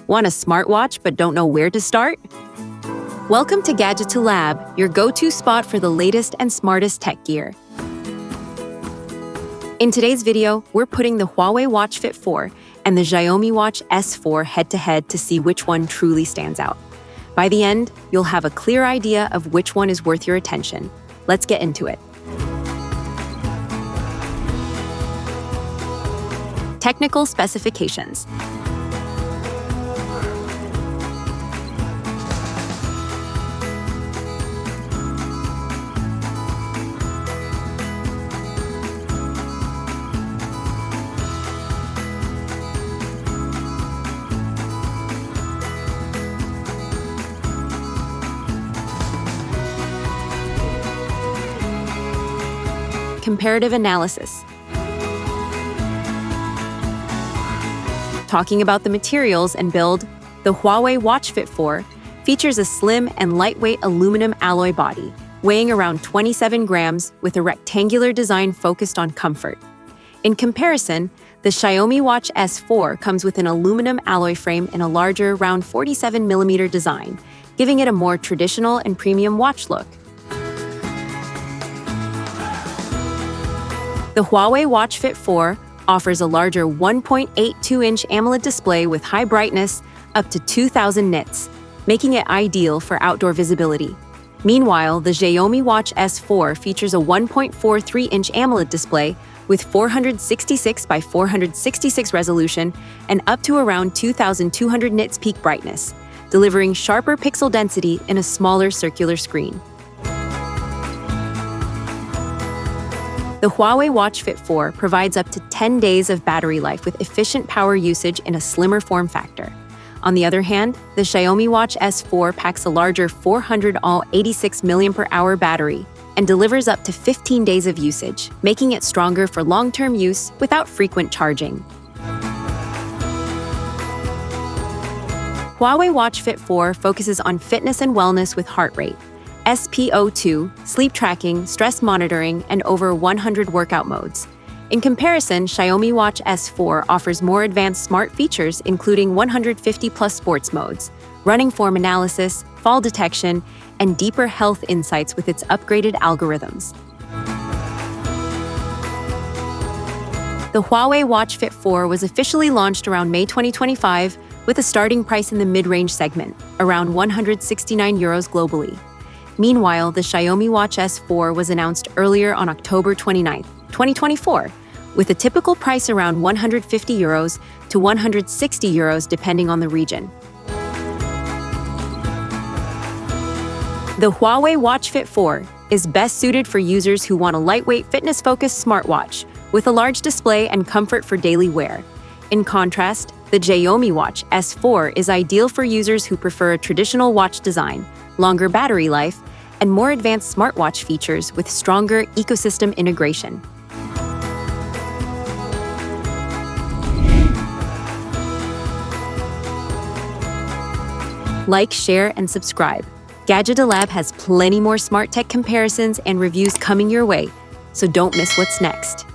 Want a smartwatch but don't know where to start? Welcome to Gadgeto Lab, your go-to spot for the latest and smartest tech gear. In today's video, we're putting the Huawei Watch Fit 4 and the Xiaomi Watch S4 head-to-head to see which one truly stands out. By the end, you'll have a clear idea of which one is worth your attention. Let's get into it. Technical specifications. Comparative analysis. Talking about the materials and build, the Huawei Watch Fit 4 features a slim and lightweight aluminum alloy body, weighing around 27 grams with a rectangular design focused on comfort. In comparison, the Xiaomi Watch S4 comes with an aluminum alloy frame in a larger, round 47mm design, giving it a more traditional and premium watch look. The Huawei Watch Fit 4 offers a larger 1.82-inch AMOLED display with high brightness up to 2000 nits, making it ideal for outdoor visibility. Meanwhile, the Xiaomi Watch S4 features a 1.43-inch AMOLED display with 466 by 466 resolution and up to around 2200 nits peak brightness, delivering sharper pixel density in a smaller circular screen. The Huawei Watch Fit 4 provides up to 10 days of battery life with efficient power usage in a slimmer form factor. On the other hand, the Xiaomi Watch S4 packs a larger 400 all 86 mAh battery and delivers up to 15 days of usage, making it stronger for long-term use without frequent charging. Huawei Watch Fit 4 focuses on fitness and wellness with heart rate, SpO2, sleep tracking, stress monitoring, and over 100 workout modes. In comparison, Xiaomi Watch S4 offers more advanced smart features including 150+ sports modes, running form analysis, fall detection, and deeper health insights with its upgraded algorithms. The Huawei Watch Fit 4 was officially launched around May 2025 with a starting price in the mid-range segment, around €169 globally. Meanwhile, the Xiaomi Watch S4 was announced earlier on October 29, 2024, with a typical price around €150 to €160 depending on the region. The Huawei Watch Fit 4 is best suited for users who want a lightweight, fitness-focused smartwatch with a large display and comfort for daily wear. In contrast, the Xiaomi Watch S4 is ideal for users who prefer a traditional watch design, longer battery life, and more advanced smartwatch features with stronger ecosystem integration. Like, share, and subscribe. Gadgeto Lab has plenty more smart tech comparisons and reviews coming your way, so don't miss what's next.